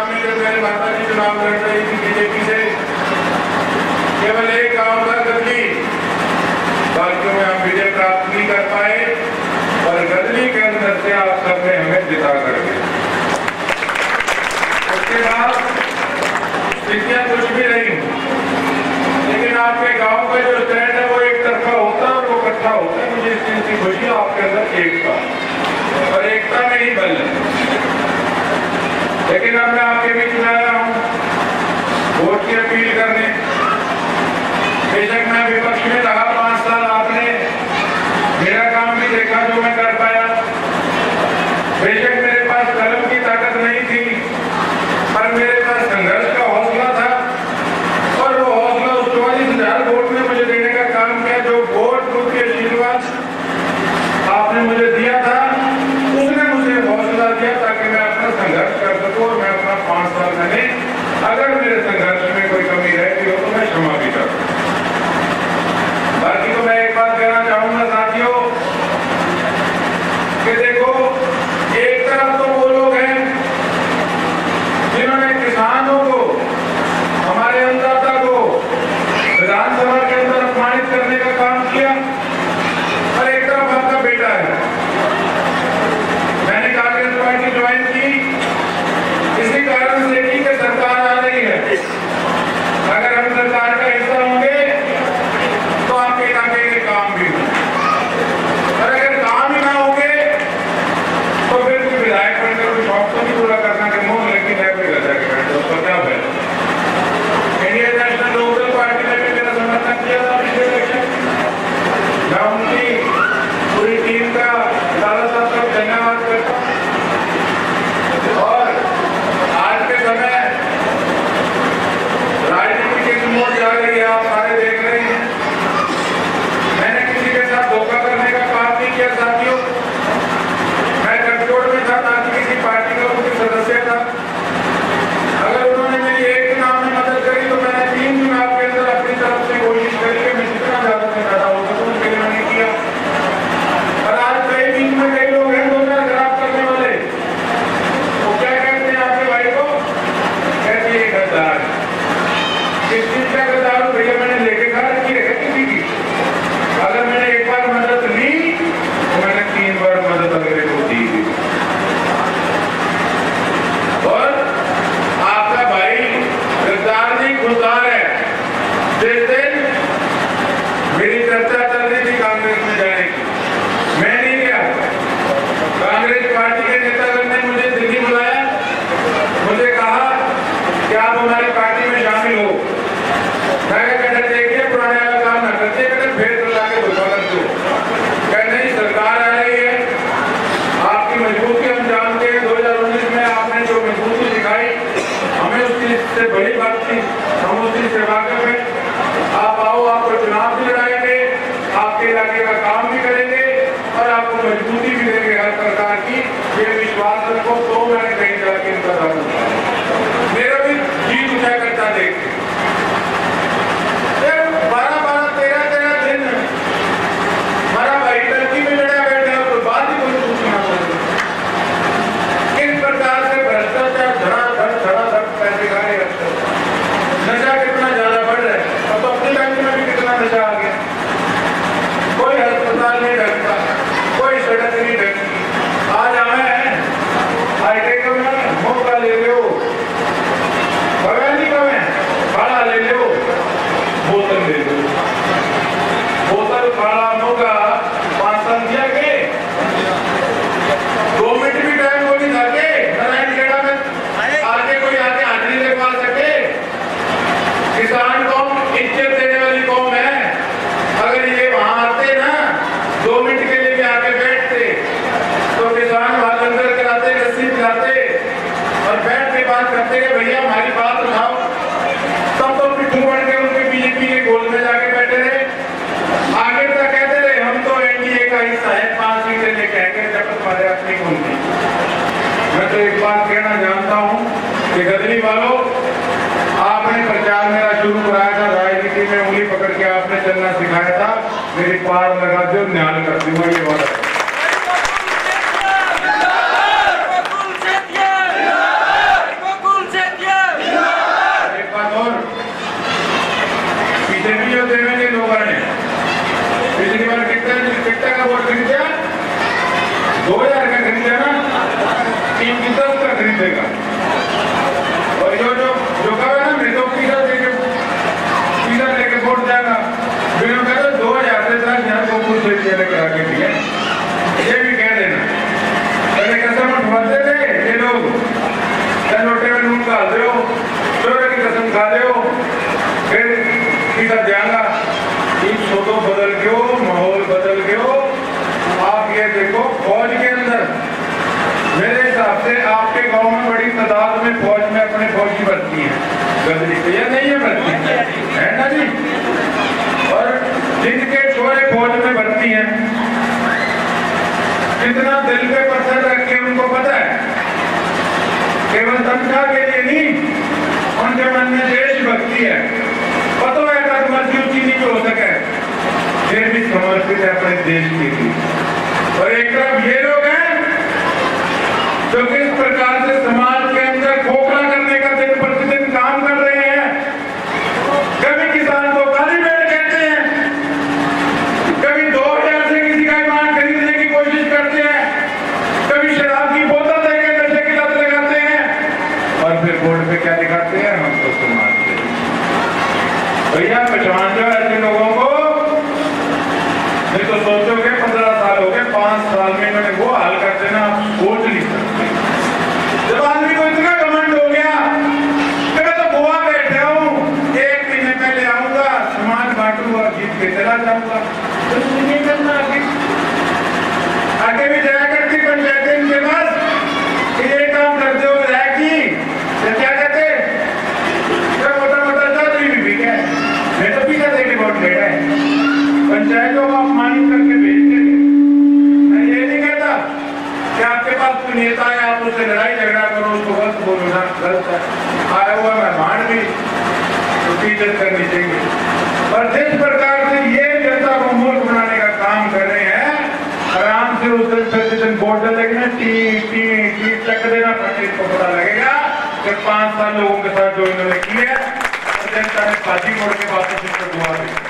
गांव में जब मेरे माता जी चुनाव लड़ रही थी बीजेपी से, केवल एक गांव था गदली, बाकियों में हम विजय प्राप्त नहीं कर पाए और गदली के अंदर से आप सबने हमें जिता कर दिया। उसके बाद स्थितियां कुछ भी नहीं, लेकिन आपके गांव का जो स्टैंड है वो एक तरफा होता है और वो इकट्ठा होता है। मुझे इस चीज की खुशी है आपके अंदर एकता, और एकता में ही बल है। लेकिन अब मैं आपके बीच में आया हूं वोट की अपील करने। बेशक मैं विपक्ष में रहा 5 साल, आपने मेरा काम भी देखा जो मैं कर पाया। बेशक मेरे पास कलम की ताकत नहीं थी, पर मेरे पास संघर्ष का हौसला था, और वो हौसला उस 44,000 वोट ने मुझे देने का काम किया। जो वोट रूपी आशीर्वाद आपने मुझे दिया था, उसने मुझे हौसला दिया ताकि मैं अपना संघर्ष कर सकूं, और मैं अपना 5 साल में अगर मेरे संघर्ष में कोई कमी रहती हो तो मैं क्षमा भी करूं। बाकी तो मैं एक बात कहना चाहूंगा साथियों कि देखो, एक तरफ तो वो लोग हैं जिन्होंने किसानों को, हमारे अन्नदाता को विधानसभा के अंदर अपमानित करने का काम किया, और एक तरफ आपका बेटा है। मैंने कांग्रेस पार्टी ज्वाइन की इसी कारण से कि सरकार आ रही है। अगर हम सरकार का हिस्सा होंगे तो आपके इलाके के काम भी होंगे, और अगर काम ही ना होंगे तो फिर कोई विधायक बनकर कोई शौक तो नहीं पूरा करना कि मुंह लेकिन है कोई गजा के बैठे, उसका क्या है। इंडियन नेशनल लोकल पार्टी ने भी मेरा समर्थन किया था पिछले इलेक्शन। मैं उनकी पूरी टीम का दादा साहब का धन्यवाद करता हूँ। और आज के समय राजनीति की मोड़ जा रही है, आप सारे देख रहे हैं। मैंने किसी के साथ धोखा करने का काम नहीं किया साथियों। मैं गठजोड़ में था, ना कि किसी पार्टी का कोई सदस्य था। अगर उन्होंने मेरी एक चुनाव में मदद करी तो मैंने 3 चुनाव के अंदर अपनी तरफ से कोशिश करी कि मैं जितना ज्यादा से ज्यादा हो सकूं उसके लिए मैंने किया। और आज कई बीच में कई लोग हैं 2000 खराब करने वाले, वो क्या कहते हैं आपके भाई को, कहते हैं गद्दार। किस चीज का गद्दार हो भैया? मैंने लेके खा रखी है किसी की? अगर मैंने एक बार मदद ली तो मैंने 3 बार मदद अगले को दी थी। और आपका भाई गद्दार नहीं खुददार है। जिस दिन मेरी चर्चा चल रही थी कांग्रेस में जाने की, मैं नहीं गया। कांग्रेस पार्टी के नेतागण ने मुझे दिल्ली बुलाया, मुझे कहा कि आप हमारी पार्टी में शामिल हो। मैं कहते देखिए पुराने वाला काम न करते, कहते भेद बता के धोखा करते हो। कहते नहीं, सरकार आ रही है, आपकी मजबूती हम जानते हैं। 2019 में आपने जो मजबूती दिखाई हमें उसकी से बड़ी बात थी, हम उसकी सेवा कर रहे। आप आओ, आपको चुनाव भी लड़ाएंगे, आपके इलाके का काम भी करेंगे और आपको मजबूती भी देंगे हर प्रकार की। ये विश्वास रखो। तो मैंने कहीं जाके इनका दावा मेरा भी जी उठा करता देख 12-13 दिन हमारा भाई टर्की में लड़ा बैठा है, तो बात ही कोई पूछना पड़ेगा। किस प्रकार से भ्रष्टाचार धड़ाधड़ पैसे खाए, नशा कितना ज्यादा बढ़ रहा है। अब तो अपनी राज्य में भी कितना नशा आ गया। कोई अस्पताल नहीं ढकता, कोई सड़क नहीं ढकती। आज हमें हाईटेक में मौका ले लो, बगानी का में भाड़ा ले लो, बोतल ले लो। बोतल भाड़ा मौका 5 साल दिया के 2 मिनट भी टाइम को नहीं था के नारायण खेड़ा में आगे कोई आके हाजिरी लगवा सके। किसान कौम इज्जत देने वाली कौम है। अगर ये वहां आते ना 2 मिनट के लिए भी आके बैठते तो किसान वहां लंगर कराते, रस्सी पिलाते और बैठ के बात करते कि भैया हमारी बात उठाओ। तब तो पिट्ठू बढ़ के उनके बीजेपी के गोल में जाके बैठे रहे। आगे तक कहते रहे हम तो एनडीए का हिस्सा है, 5 सीटें लेके आएंगे जब तुम्हारे अपनी घूमती। मैं तो एक बात कहना जानता हूं कि गदरी वालों, आपने प्रचार मेरा शुरू कराया था, राजनीति में उंगली पकड़ के आपने चलना सिखाया था। मेरी पार लगा दो, न्याय कर दूंगा, ये वादा। का वोट खरीदा, 2000 का खरीदा ना, 310 का खरीदेगा। और जो जो जो कहा ना मैं तो पीला लेके वोट जाएगा, फिर हम कहते 2000 से 10,000 को कुछ लेके आगे दिया, ये भी कह देना। पहले कसम उठवाते थे ये लोग, लोटे में नून डाल दो, चोरे की कसम खा दो, फिर सीधा जाएगा। इन फोटो बदल गयो, माहौल बदल गयो। आप ये देखो फौज के अंदर मेरे हिसाब से आपके गांव में बड़ी तादाद में फौज में अपने फौजी भर्ती है, गदरी तो ये नहीं है भर्ती है ना जी। और जिनके छोरे फौज में भर्ती हैं, कितना दिल पे पत्थर रख के उनको पता है केवल तनख्वाह के लिए नहीं, उनके मन में देशभक्ति है। पता है अगर मर्जी ऊंची नहीं हो सके फिर भी समर्पित है अपने देश के लिए। और एक तरफ ये लोग हैं जो किस प्रकार से समाज के अंदर खोखला करने का दिन प्रतिदिन काम कर रहे हैं। कभी किसान को काली भेड़ कहते हैं, कभी 2000 से किसी का ईमान खरीदने की कोशिश करते हैं, कभी शराब की बोतल देकर नशे की लत लगाते हैं, और फिर बोर्ड पे क्या दिखाते हैं, हम तो समाज से। भैया पहचान जो है ऐसे लोगों को, नहीं तो सोचोगे 15 साल हो गए, 5 साल में इन्होंने वो हाल कर देना, आप सोच नहीं सकते। जब आदमी को इतना कमेंट हो गया कि मैं तो गोवा बैठा हूँ, 1 महीने पहले आऊंगा, सामान बांटूंगा, जीत के चला जाऊंगा, तो नहीं करना। आगे भी जाया करती पंचायतें इनके पास, ये काम करते हो की तो क्या कहते, मोटा मोटा जादू भी पी गया, मैं तो पीछा देके वोट ले रहा है, पंचायतों को अपमानित करके भेज देंगे। मैं ये नहीं कहता कि आपके पास कोई नेता है आप उससे लड़ाई झगड़ा करो, उसको गलत बोलो ना, गलत है। आया हुआ मेहमान भी उसकी इज्जत करनी चाहिए। और जिस प्रकार से ये जनता को मूर्ख बनाने का काम कर रहे हैं, आराम से उस दिन वोट डालेंगे, टी चक देना, को पता लगेगा कि 5 साल लोगों के साथ जो इन्होंने किया, जनता ने बाजी मोड़ के वापस इसको दुआ दी।